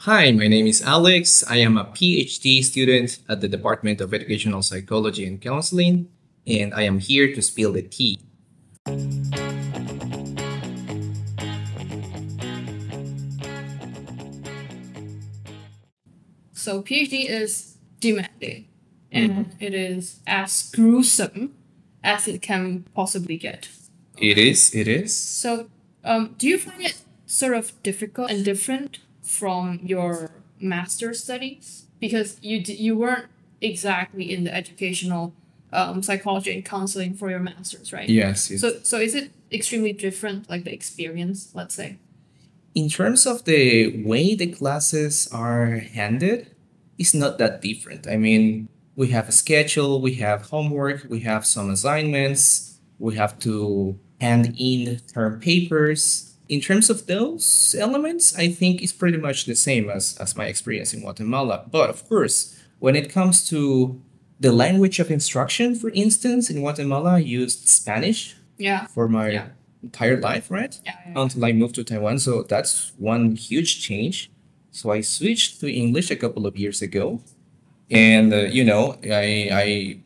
Hi, my name is Alex. I am a PhD student at the Department of Educational Psychology and Counseling, and I am here to spill the tea. So PhD is demanding, and it is as gruesome as it can possibly get. It is. So do you find it sort of difficult and different from your master's studies? Because you weren't exactly in the educational psychology and counseling for your master's, right? Yes. So is it extremely different, like the experience, let's say? In terms of the way the classes are handed, it's not that different. I mean, we have a schedule, we have homework, we have some assignments, we have to hand in term papers. In terms of those elements, I think it's pretty much the same as my experience in Guatemala. But of course, when it comes to the language of instruction, for instance, in Guatemala, I used Spanish for my entire life, right? Until I moved to Taiwan. So that's one huge change. So I switched to English a couple of years ago. And, I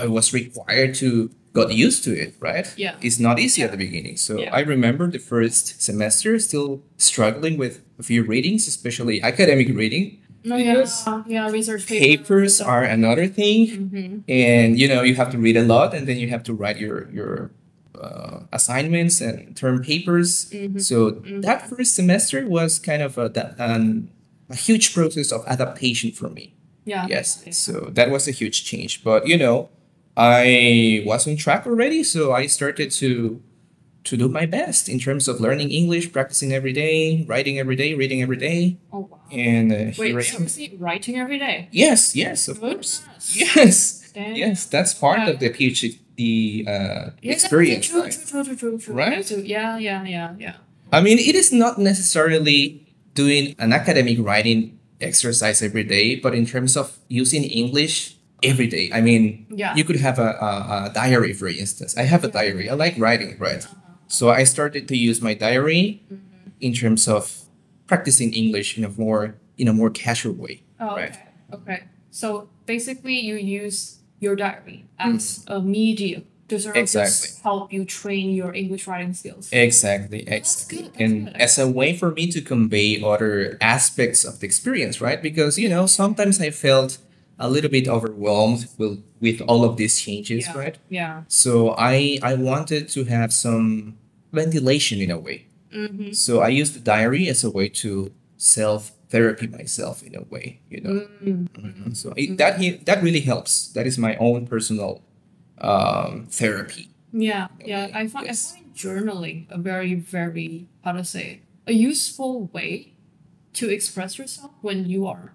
was required to got used to it, right? Yeah. It's not easy at the beginning. So I remember the first semester still struggling with a few readings, especially academic reading. Research papers are another thing. And, you have to read a lot and then you have to write your assignments and term papers. So that first semester was kind of a huge process of adaptation for me. Yes. So that was a huge change. But, I was on track already. So I started to do my best in terms of learning English, practicing every day, writing every day, reading every day. Oh, wow. And wait, seriously, writing every day? Yes, of course. Yes. Damn. Yes, that's part of the PhD experience. True. Right? So, yeah. I mean, it is not necessarily doing an academic writing exercise every day, but in terms of using English every day. I mean, you could have a diary, for instance. I have a diary. I like writing, right? So I started to use my diary in terms of practicing English in a more casual way. Oh, right? Okay. So basically, you use your diary as a medium to sort of just help you train your English writing skills. Exactly. That's good. As a way for me to convey other aspects of the experience, right? Because, sometimes I felt a little bit overwhelmed with all of these changes, right? Yeah. So I wanted to have some ventilation in a way. So I used the diary as a way to self-therapy myself in a way, So that really helps. That is my own personal therapy. I find journaling a very, very, a useful way to express yourself when you are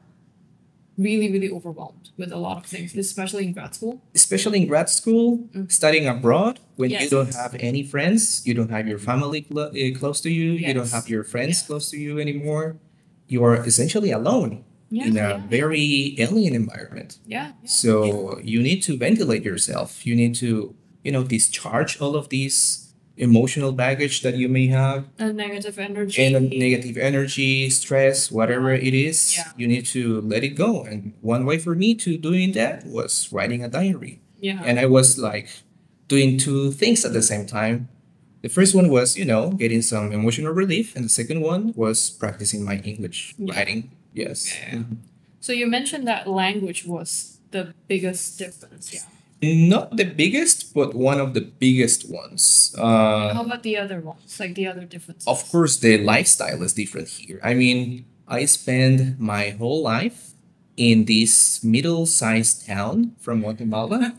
really, really overwhelmed with a lot of things, especially in grad school. Especially in grad school, studying abroad, when you don't have any friends, you don't have your family close to you, you don't have your friends close to you anymore. You are essentially alone in a very alien environment. So you need to ventilate yourself. You need to, discharge all of these emotional baggage that you may have. And negative energy. Stress, whatever it is, you need to let it go. And one way for me to doing that was writing a diary. And I was like doing two things at the same time. The first one was, getting some emotional relief. And the second one was practicing my English writing. Yes. So you mentioned that language was the biggest difference. Not the biggest, but one of the biggest ones. How about the other ones, like the other differences? Of course, the lifestyle is different here. I mean, I spent my whole life in this middle-sized town from Guatemala.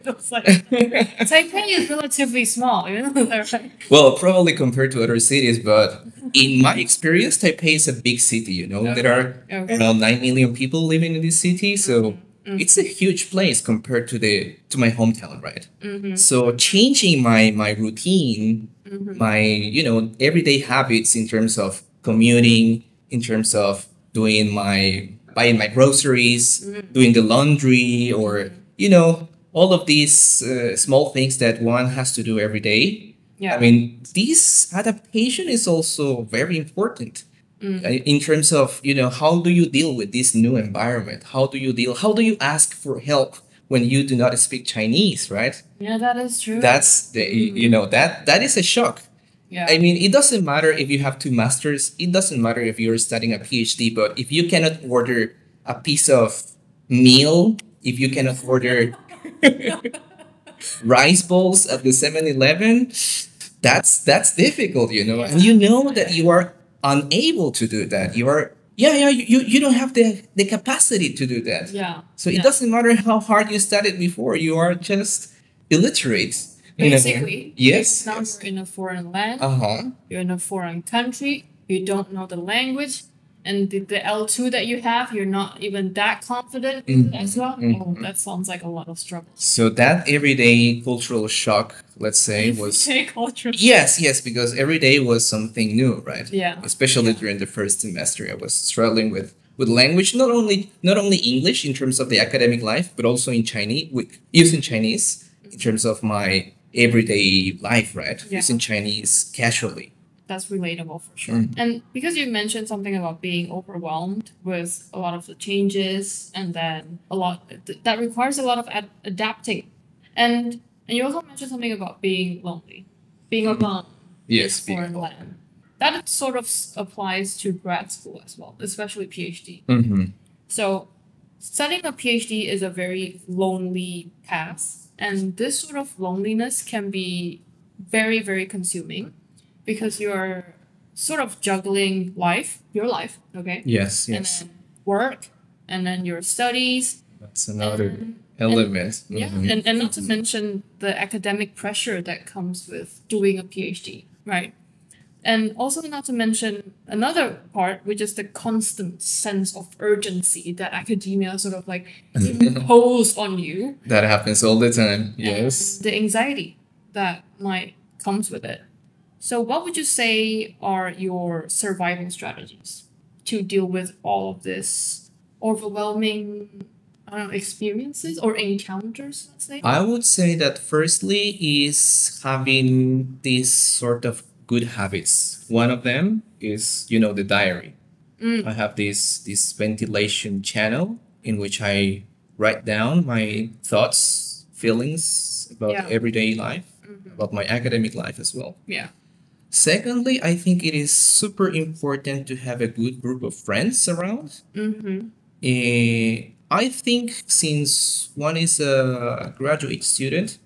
Taipei is relatively small, right? Well, probably compared to other cities, but in my experience, Taipei is a big city, There are around 9 million people living in this city, so it's a huge place compared to my hometown, right? So changing my routine, my everyday habits in terms of commuting, in terms of buying my groceries, doing the laundry, or all of these small things that one has to do every day. I mean, this adaptation is also very important. In terms of, how do you deal with this new environment? How do you ask for help when you do not speak Chinese, right? Yeah, that is true. That's that is a shock. Yeah. I mean, it doesn't matter if you have 2 masters. It doesn't matter if you're studying a PhD. But if you cannot order a piece of meal, if you cannot order rice bowls at the 7-Eleven, that's difficult, And you know that you are unable to do that. You are you don't have the capacity to do that. Yeah. So it doesn't matter how hard you studied before. You are just illiterate. Basically. Yes. Now you're in a foreign land. You're in a foreign country. You don't know the language. And the L2 that you have, you're not even that confident as well. Oh, that sounds like a lot of struggle. So that everyday cultural shock, let's say, was... cultural shock. Yes, because every day was something new, right? Yeah. Especially during the first semester, I was struggling with language, not only English in terms of the academic life, but also in Chinese, using Chinese in terms of my everyday life, right? Yeah. Using Chinese casually. That's relatable for sure. And because you mentioned something about being overwhelmed with a lot of the changes, and then that requires a lot of adapting, and you also mentioned something about being lonely, being alone in a foreign land. That sort of applies to grad school as well, especially PhD. So studying a PhD is a very lonely path, and this sort of loneliness can be very, very consuming. Because you're sort of juggling your life, okay? Yes. And then work, and then your studies. That's another element. And not to mention the academic pressure that comes with doing a PhD, right? And also not to mention another part, which is the constant sense of urgency that academia sort of like impose on you. That happens all the time, yes. And the anxiety that might comes with it. So what would you say are your survival strategies to deal with all of this overwhelming experiences or encounters, let's say? I would say that firstly is having this sort of good habits. One of them is, the diary. I have this ventilation channel in which I write down my thoughts, feelings about everyday life, about my academic life as well. Yeah. Secondly, I think it is super important to have a good group of friends around. I think since one is a graduate student,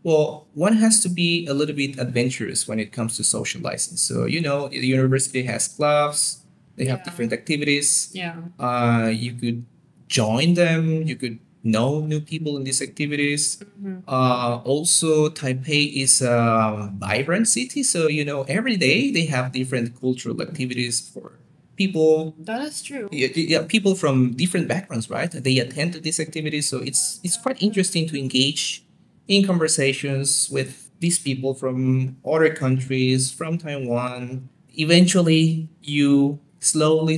well, one has to be a little bit adventurous when it comes to socializing. So, the university has clubs, they have different activities. Yeah. You could join them, you could know new people in these activities. Also, Taipei is a vibrant city, so every day they have different cultural activities for people. That is true. Yeah, people from different backgrounds, right? They attend to these activities, so it's quite interesting to engage in conversations with these people from other countries, from Taiwan. Eventually, you slowly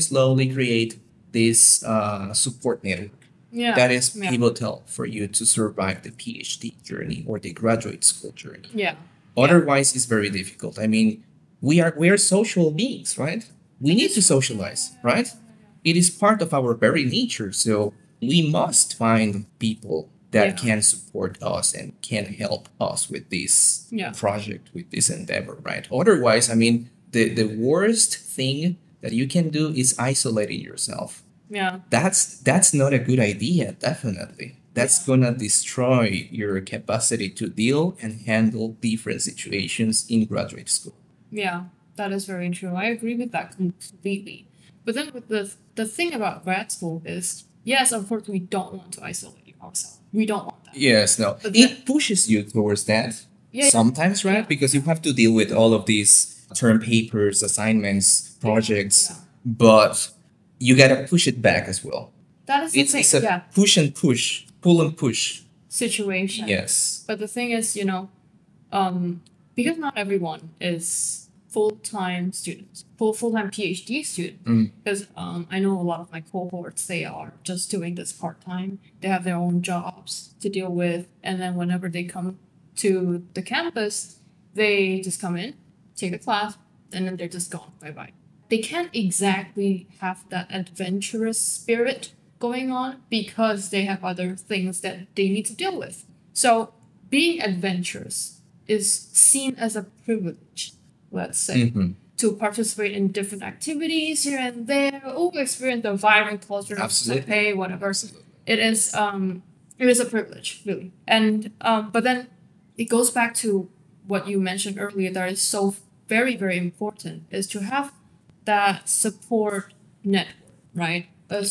create this support network. Yeah. That is pivotal for you to survive the PhD journey or the graduate school journey. Yeah. Otherwise, it's very difficult. I mean, we are social beings, right? We need to socialize, right? It is part of our very nature. So we must find people that can support us and can help us with this project, with this endeavor, right? Otherwise, I mean, the worst thing that you can do is isolating yourself. Yeah. That's not a good idea, definitely. That's gonna destroy your capacity to deal and handle different situations in graduate school. Yeah, that is very true. I agree with that completely. But then with the thing about grad school is, yes, of course, we don't want to isolate ourselves. We don't want that. Yes, no. But it pushes you towards that sometimes, right? Yeah. Because you have to deal with all of these term papers, assignments, projects, but you gotta push it back as well. That is the thing. It's a push and push, pull and push situation. Yes. But the thing is, because not everyone is full-time students, full-time PhD students. Because I know a lot of my cohorts, they are just doing this part-time. They have their own jobs to deal with. And then whenever they come to the campus, they just come in, take a class, and then they're just gone. Bye-bye. they can't exactly have that adventurous spirit going on because they have other things that they need to deal with. So being adventurous is seen as a privilege, let's say, to participate in different activities here and there, experience the vibrant culture of Taipei, whatever. It is a privilege, really. And but then it goes back to what you mentioned earlier that is so very, very important, is to have that support network, right? A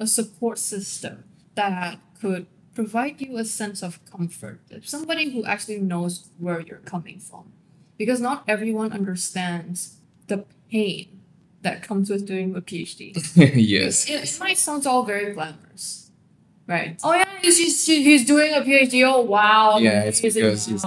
support system that could provide you a sense of comfort. Somebody who actually knows where you're coming from. Because not everyone understands the pain that comes with doing a PhD. Yes. It might sound all very glamorous, right? Oh yeah, he's doing a PhD. Oh wow. Yeah, it's because he's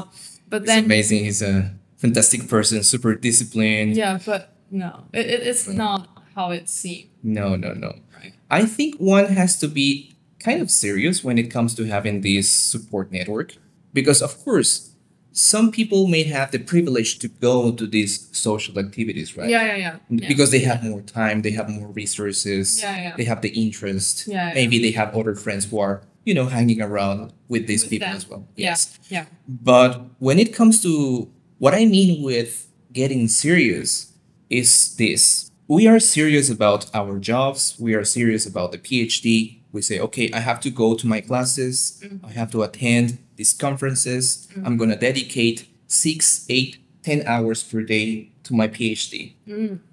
amazing. He's a fantastic person, super disciplined. Yeah, but no, it's not how it seems. No. Right. I think one has to be kind of serious when it comes to having this support network. Because of course, some people may have the privilege to go to these social activities, right? Yeah. Because they have more time, they have more resources, they have the interest. Maybe they have other friends who are, hanging around with these people as well. Yes. Yeah. But when it comes to what I mean with getting serious is this. We are serious about our jobs. We are serious about the PhD. We say, okay, I have to go to my classes. I have to attend these conferences. I'm going to dedicate 6, 8, 10 hours per day to my PhD.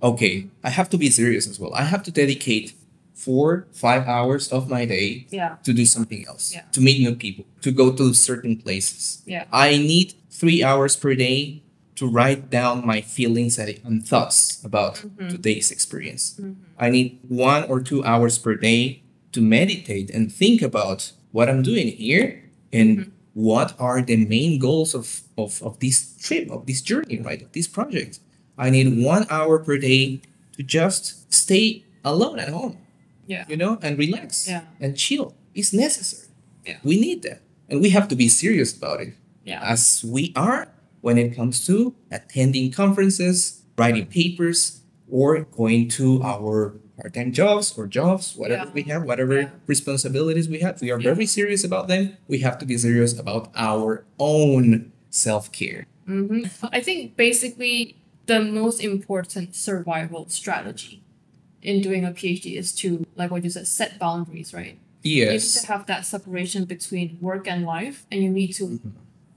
Okay, I have to be serious as well. I have to dedicate 4, 5 hours of my day to do something else, to meet new people, to go to certain places. I need 3 hours per day to write down my feelings and thoughts about today's experience. I need 1 or 2 hours per day to meditate and think about what I'm doing here and what are the main goals of this trip, of this journey, right? Of this project. I need 1 hour per day to just stay alone at home, and relax and chill. It's necessary. We need that. And we have to be serious about it, as we are when it comes to attending conferences, writing papers, or going to our part-time jobs or jobs, whatever we have, whatever responsibilities we have. We are very serious about them. We have to be serious about our own self-care. I think basically the most important survival strategy in doing a PhD is to, like what you said, set boundaries, right? Yes. You need to have that separation between work and life, and you need to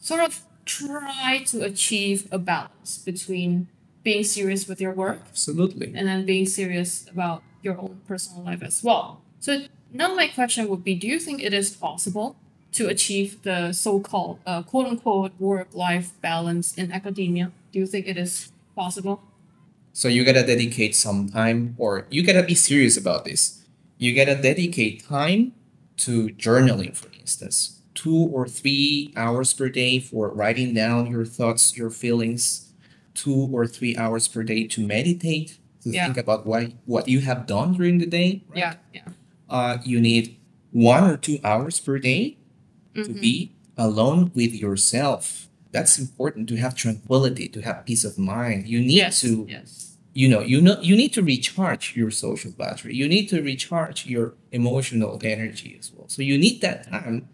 sort of try to achieve a balance between being serious with your work. Absolutely. And then being serious about your own personal life as well. So now my question would be, do you think it is possible to achieve the so-called quote-unquote work-life balance in academia? Do you think it is possible? So you gotta dedicate some time, or you gotta be serious about this. You gotta dedicate time to journaling, for instance. 2 or 3 hours per day for writing down your thoughts, your feelings. 2 or 3 hours per day to meditate, to think about what you have done during the day. Right? You need 1 or 2 hours per day to be alone with yourself. That's important, to have tranquility, to have peace of mind. You need to, you need to recharge your social battery. You need to recharge your emotional energy as well. So you need that time.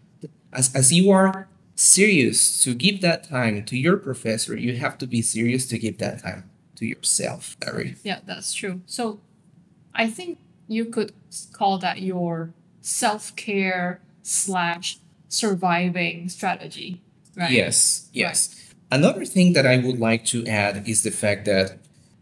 As you are serious to give that time to your professor, you have to be serious to give that time to yourself, Larry. Yeah, that's true. So I think you could call that your self-care / surviving strategy, right? Yes. Another thing that I would like to add is the fact that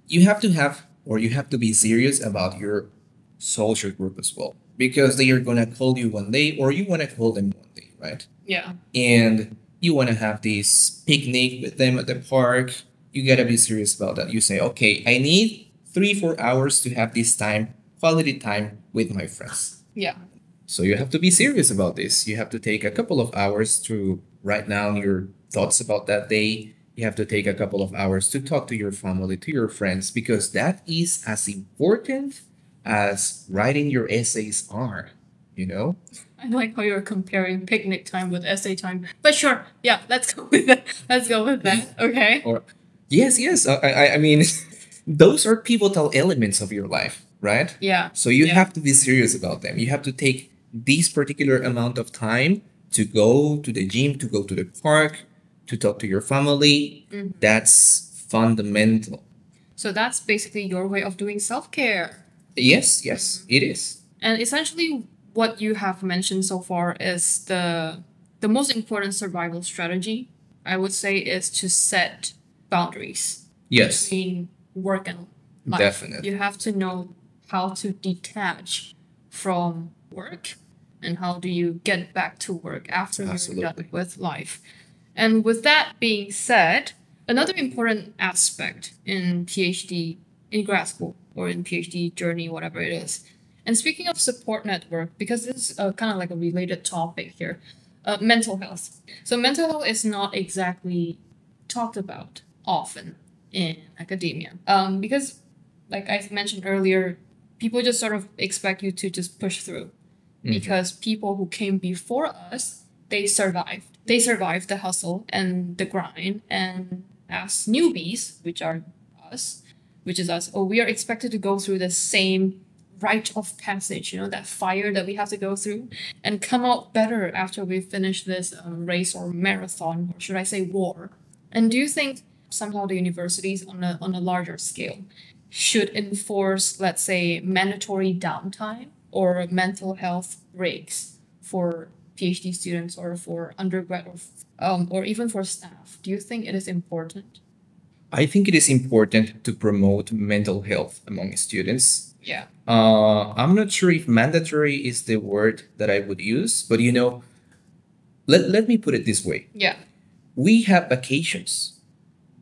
you have to be serious about your social group as well, because they are going to call you one day, or you want to call them one day, right? Yeah. And you want to have this picnic with them at the park. You got to be serious about that. You say, okay, I need 3-4 hours to have this time, quality time with my friends. Yeah. So you have to be serious about this. You have to take a couple of hours to write down your thoughts about that day. You have to take a couple of hours to talk to your family, to your friends, because that is as important as writing your essays are, I like how you're comparing picnic time with essay time. But sure, let's go with that. Okay. Yes. I mean, those are pivotal elements of your life, right? Yeah. So you Yeah. have to be serious about them. You have to take this particular amount of time to go to the gym, to go to the park, to talk to your family. That's fundamental. So that's basically your way of doing self-care. Yes, yes, it is. And essentially what you have mentioned so far is the most important survival strategy, I would say, is to set boundaries Yes, between work and life. definitely. You have to know how to detach from work and how do you get back to work after you're Absolutely. done with life. And with that being said, another important aspect in PhD, in grad school or in PhD journey, whatever it is. And speaking of support network, because this is kind of like a related topic here, mental health. So mental health is not exactly talked about often in academia. Because like I mentioned earlier, people just sort of expect you to just push through. Because people who came before us, they survived. They survived the hustle and the grind. And as newbies, which is us, we are expected to go through the same rite of passage, that fire that we have to go through and come out better after we finish this race or marathon, or should I say war. And do you think somehow the universities on a larger scale should enforce, let's say, mandatory downtime or mental health breaks for PhD students or for undergrad or even for staff? Do you think it is important? I think it is important to promote mental health among students. Yeah. I'm not sure if mandatory is the word that I would use, but let me put it this way. Yeah. We have vacations.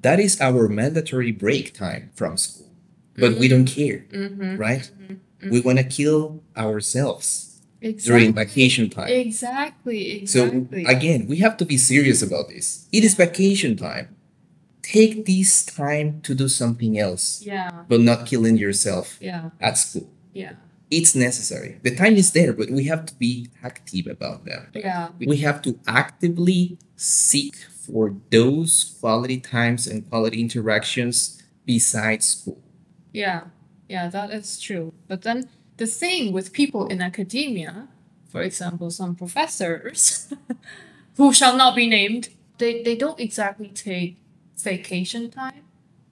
That is our mandatory break time from school, but we don't care, right? We want to kill ourselves during vacation time. Exactly. So again, we have to be serious about this. It is vacation time. Take this time to do something else, but not killing yourself at school. Yeah. It's necessary. The time is there, but we have to be active about that. Yeah. We have to actively seek for those quality times and quality interactions besides school. Yeah, that is true. But then the thing with people in academia, for example, some professors who shall not be named, they don't exactly take vacation time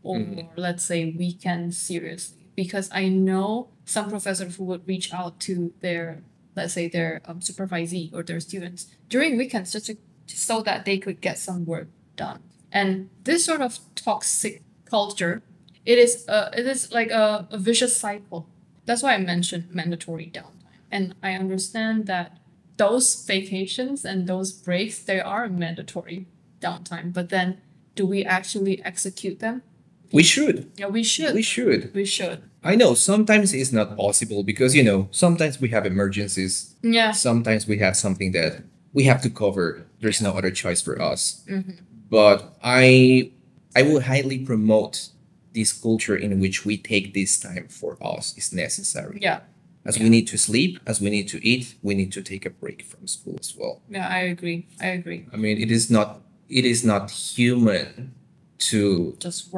or let's say weekends seriously. Because I know some professors who would reach out to their, let's say, their supervisee or their students during weekends just so that they could get some work done. And this sort of toxic culture, it is like a vicious cycle. That's why I mentioned mandatory downtime. And I understand that those vacations and those breaks, they are mandatory downtime. But then do we actually execute them? We should. Yeah, we should. We should. We should. I know sometimes it's not possible because, sometimes we have emergencies. Yeah. Sometimes we have something that we have to cover. There's no other choice for us. But I will highly promote this culture in which we take this time for us is necessary. Yeah. As we need to sleep, as we need to eat, we need to take a break from school as well. Yeah, I agree. I mean, it is not human to Just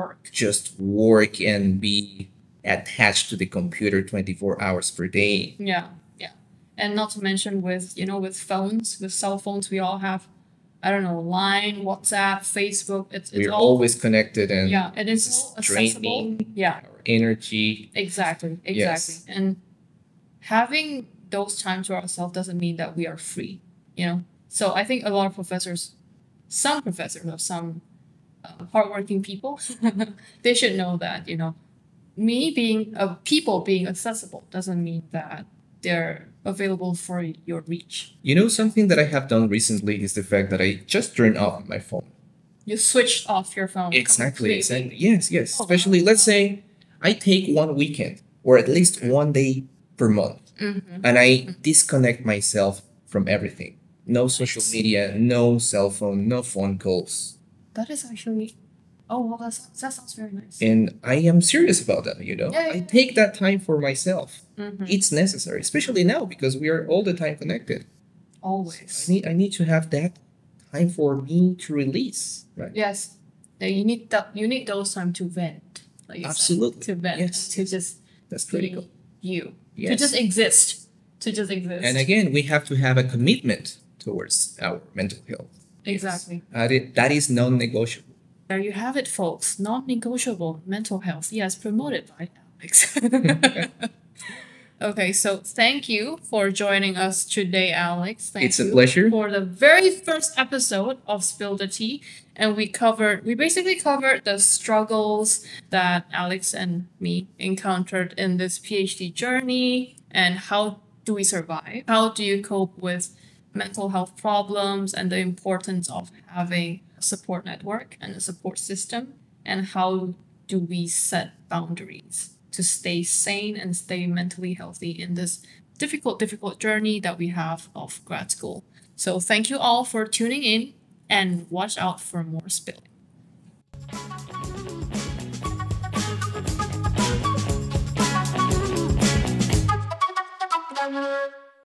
work and be attached to the computer 24 hours per day. Yeah. And not to mention with phones, with cell phones, we all have, I don't know, Line, WhatsApp, Facebook. It's We're all always connected and it is it's all accessible. draining Yeah. our energy. Exactly. Yes. And having those times to ourselves doesn't mean that we are free, So I think a lot of some professors or some hardworking people, they should know that, people being accessible doesn't mean that they're available for your reach. Something that I have done recently is the fact that I just turned off my phone. You switched off your phone. Exactly. completely. Yes. Especially, let's say I take one weekend or at least one day per month and I disconnect myself from everything. No social media, no cell phone, no phone calls. That is actually... Oh, well, that sounds very nice. And I am serious about that, Yeah. I take that time for myself. It's necessary, especially now because we are all the time connected. Always. I need to have that time for me to release, right? Yes. You need those time to vent. like you Absolutely. said, to vent, Yes. to just That's critical. be you, Yes. to just exist, And again, we have to have a commitment towards our mental health. Exactly. That is non-negotiable. There you have it, folks. Non-negotiable mental health. Yes, promoted by Alex. Okay, so thank you for joining us today, Alex. It's a pleasure. For the very first episode of Spill the Tea. And we basically covered the struggles that Alex and me encountered in this PhD journey, and how do we survive? How do you cope with mental health problems, and the importance of having a support network and a support system, and how do we set boundaries to stay sane and stay mentally healthy in this difficult journey that we have of grad school. So thank you all for tuning in, and watch out for more spilling.